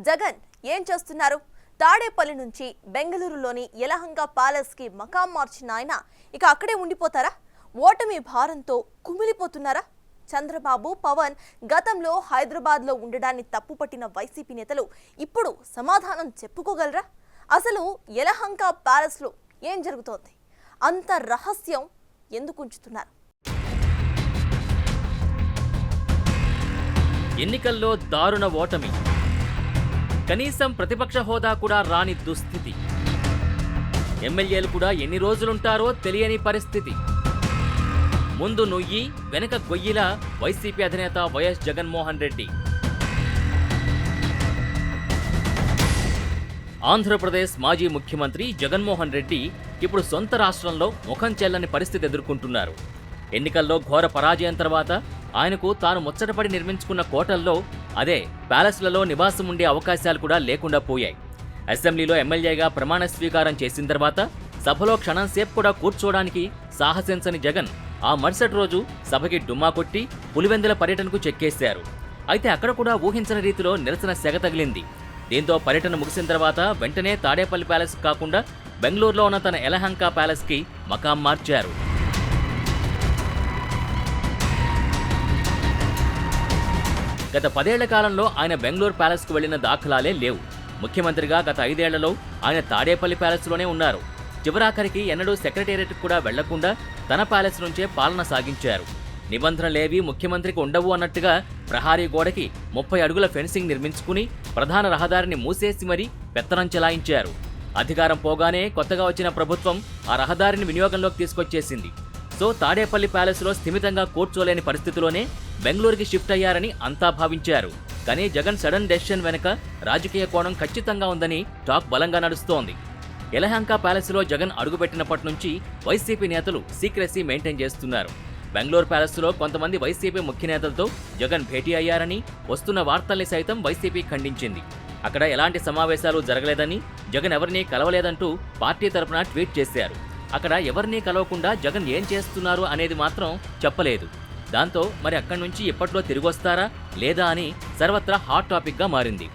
జగన్ ఏం చేస్తున్నారు? తాడేపల్లి నుంచి బెంగళూరులోని యలహంక ప్యాలెస్ కి మకాం మార్చిన ఆయన ఇక అక్కడే ఉండిపోతారా? ఓటమి భారంతో కుమిలిపోతున్నారా? చంద్రబాబు, పవన్ గతంలో హైదరాబాద్లో ఉండడాన్ని తప్పుపట్టిన వైసీపీ నేతలు ఇప్పుడు సమాధానం చెప్పుకోగలరా? అసలు యలహంక ప్యాలెస్లో ఏం జరుగుతోంది? అంత రహస్యం ఎందుకు ఉంచుతున్నారు? ఎన్నికల్లో దారుణ ఓటమి, కనీసం ప్రతిపక్ష హోదా కూడా రాని దుస్థితి, ఎమ్మెల్యేలు కూడా ఎన్ని రోజులుంటారో తెలియని పరిస్థితి. ముందు నుయ్యి వెనక గొయ్యిలా వైసీపీ అధినేత వైఎస్ జగన్మోహన్ రెడ్డి. ఆంధ్రప్రదేశ్ మాజీ ముఖ్యమంత్రి జగన్మోహన్ రెడ్డి ఇప్పుడు సొంత రాష్ట్రంలో ముఖం చెల్లని పరిస్థితి ఎదుర్కొంటున్నారు. ఎన్నికల్లో ఘోర పరాజయం తర్వాత ఆయనకు తాను ముచ్చటపడి నిర్మించుకున్న కోటల్లో, అదే ప్యాలెస్లలో నివాసం ఉండే అవకాశాలు కూడా లేకుండా పోయాయి. అసెంబ్లీలో ఎమ్మెల్యేగా ప్రమాణ స్వీకారం చేసిన తర్వాత సభలో క్షణంసేపు కూడా కూర్చోడానికి సాహసించని జగన్ ఆ మరుసటి రోజు సభకి డుమ్మా కొట్టి పులివెందుల పర్యటనకు చెక్కేశారు. అయితే అక్కడ కూడా ఊహించని రీతిలో నిరసన సెగ తగిలింది. దీంతో పర్యటన ముగిసిన తర్వాత వెంటనే తాడేపల్లి ప్యాలెస్ కాకుండా బెంగళూరులో ఉన్న తన యలహంక ప్యాలెస్కి మకాం మార్చారు. గత 10 ఏళ్ల కాలంలో ఆయన బెంగళూరు ప్యాలెస్కు వెళ్లిన దాఖలాలే లేవు. ముఖ్యమంత్రిగా గత 5 ఏళ్లలో ఆయన తాడేపల్లి ప్యాలెస్లోనే ఉన్నారు. చివరాఖరికి ఎన్నడూ సెక్రటేరియట్ కూడా వెళ్లకుండా తన ప్యాలెస్ నుంచే పాలన సాగించారు. నిబంధనలేవీ ముఖ్యమంత్రికి ఉండవు అన్నట్టుగా ప్రహారీ గోడకి 30 అడుగుల ఫెన్సింగ్ నిర్మించుకుని ప్రధాన రహదారిని మూసేసి మరీ పెత్తనం చెలాయించారు. అధికారం పోగానే కొత్తగా వచ్చిన ప్రభుత్వం ఆ రహదారిని వినియోగంలోకి తీసుకొచ్చేసింది. సో తాడేపల్లి ప్యాలెస్లో స్థిమితంగా కూర్చోలేని పరిస్థితిలోనే బెంగళూరుకి షిఫ్ట్ అయ్యారని అంతా భావించారు. కానీ జగన్ సడన్ డెసిషన్ వెనక రాజకీయ కోణం ఖచ్చితంగా ఉందని టాక్ బలంగా నడుస్తోంది. యలహంక ప్యాలెస్లో జగన్ అడుగుపెట్టినప్పటి నుంచి వైసీపీ నేతలు సీక్రెసీ మెయింటైన్ చేస్తున్నారు. బెంగళూరు ప్యాలెస్లో కొంతమంది వైసీపీ ముఖ్య నేతలతో జగన్ భేటీ అయ్యారని వస్తున్న వార్తల్ని సైతం వైసీపీ ఖండించింది. అక్కడ ఎలాంటి సమావేశాలు జరగలేదని, జగన్ ఎవరినీ కలవలేదంటూ పార్టీ తరపున ట్వీట్ చేశారు. అక్కడ ఎవరినీ కలవకుండా జగన్ ఏం చేస్తున్నారు అనేది మాత్రం చెప్పలేదు. దాంతో మరి అక్కడి నుంచి ఇప్పట్లో తిరిగొస్తారా లేదా అని సర్వత్రా హాట్ టాపిక్గా మారింది.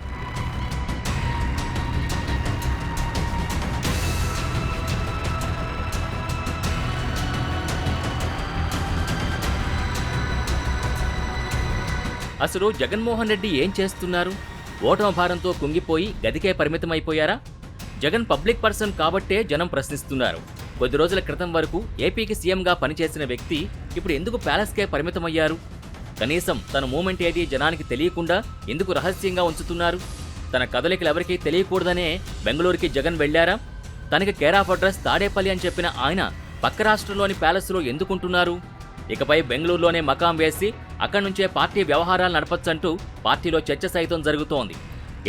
అసలు జగన్మోహన్ రెడ్డి ఏం చేస్తున్నారు? ఓటమి భారంతో కుంగిపోయి గదికే పరిమితమైపోయారా? జగన్ పబ్లిక్ పర్సన్ కాబట్టే జనం ప్రశ్నిస్తున్నారు. కొద్ది రోజుల క్రితం వరకు ఏపీకి సీఎంగా పనిచేసిన వ్యక్తి ఇప్పుడు ఎందుకు ప్యాలెస్కే పరిమితమయ్యారు? కనీసం తన మూమెంట్ ఏది జనానికి తెలియకుండా ఎందుకు రహస్యంగా ఉంచుతున్నారు? తన కదలికలు ఎవరికీ తెలియకూడదనే బెంగళూరుకి జగన్ వెళ్లారా? తనకి కేర్ ఆఫ్ అడ్రస్ తాడేపల్లి అని చెప్పిన ఆయన పక్క రాష్ట్రంలోని ప్యాలెస్లో ఎందుకుంటున్నారు? ఇకపై బెంగళూరులోనే మకాం వేసి అక్కడి నుంచే పార్టీ వ్యవహారాలు నడపచ్చంటూ పార్టీలో చర్చ సైతం జరుగుతోంది.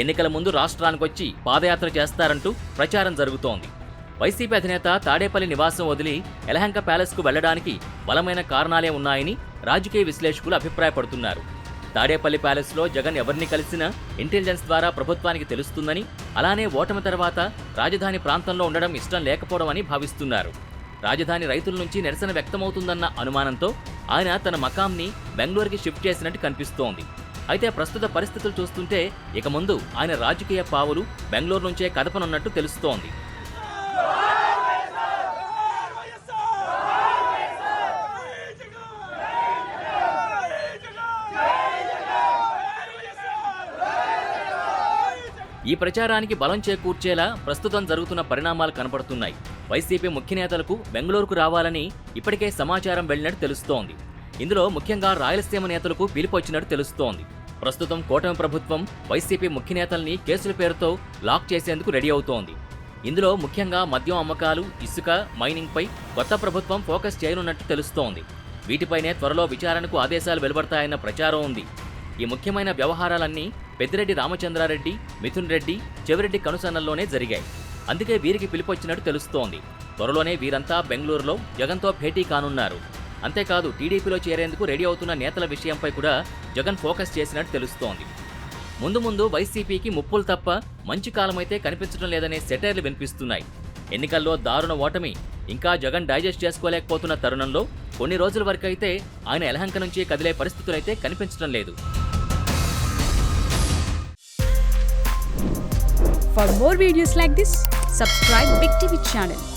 ఎన్నికల ముందు రాష్ట్రానికొచ్చి పాదయాత్ర చేస్తారంటూ ప్రచారం జరుగుతోంది. వైసీపీ అధినేత తాడేపల్లి నివాసం వదిలి యలహంక ప్యాలెస్కు వెళ్లడానికి బలమైన కారణాలే ఉన్నాయని రాజకీయ విశ్లేషకులు అభిప్రాయపడుతున్నారు. తాడేపల్లి ప్యాలెస్లో జగన్ ఎవరిని కలిసినా ఇంటెలిజెన్స్ ద్వారా ప్రభుత్వానికి తెలుస్తుందని, అలానే ఓటమి తర్వాత రాజధాని ప్రాంతంలో ఉండడం ఇష్టం లేకపోవడం అని భావిస్తున్నారు. రాజధాని రైతుల నుంచి నిరసన వ్యక్తమవుతుందన్న అనుమానంతో ఆయన తన మకాంని బెంగళూరుకి షిఫ్ట్ చేసినట్టు కనిపిస్తోంది. అయితే ప్రస్తుత పరిస్థితులు చూస్తుంటే ఇక ముందు ఆయన రాజకీయ పావులు బెంగళూరు నుంచే కదపనున్నట్టు తెలుస్తోంది. ఈ ప్రచారానికి బలం చేకూర్చేలా ప్రస్తుతం జరుగుతున్న పరిణామాలు కనపడుతున్నాయి. వైసీపీ ముఖ్య నేతలకు బెంగళూరుకు రావాలని ఇప్పటికే సమాచారం వెళ్లినట్టు తెలుస్తోంది. ఇందులో ముఖ్యంగా రాయలసీమ నేతలకు పిలుపొచ్చినట్టు తెలుస్తోంది. ప్రస్తుతం కూటమి ప్రభుత్వం వైసీపీ ముఖ్య నేతల్ని కేసుల పేరుతో లాక్ చేసేందుకు రెడీ అవుతోంది. ఇందులో ముఖ్యంగా మద్యం అమ్మకాలు, ఇసుక, మైనింగ్పై కొత్త ప్రభుత్వం ఫోకస్ చేయనున్నట్టు తెలుస్తోంది. వీటిపైనే త్వరలో విచారణకు ఆదేశాలు వెలువడతాయన్న ప్రచారం ఉంది. ఈ ముఖ్యమైన వ్యవహారాలన్నీ పెద్దిరెడ్డి రామచంద్రారెడ్డి, మిథున్ రెడ్డి, చెవిరెడ్డి కనుసన్నల్లోనే జరిగాయి. అందుకే వీరికి పిలుపొచ్చినట్టు తెలుస్తోంది. త్వరలోనే వీరంతా బెంగళూరులో జగన్తో భేటీ కానున్నారు. అంతేకాదు టీడీపీలో చేరేందుకు రెడీ అవుతున్న నేతల విషయంపై కూడా జగన్ ఫోకస్ చేసినట్టు తెలుస్తోంది. ముందు ముందు వైసీపీకి ముప్పులు తప్ప మంచి కాలమైతే కనిపించడం లేదనే సెటైర్లు వినిపిస్తున్నాయి. ఎన్నికల్లో దారుణ ఓటమి ఇంకా జగన్ డైజెస్ట్ చేసుకోలేకపోతున్న తరుణంలో కొన్ని రోజుల వరకైతే ఆయన యలహంక నుంచి కదిలే పరిస్థితులైతే కనిపించడం లేదు. For more videos like this, subscribe Big TV channel.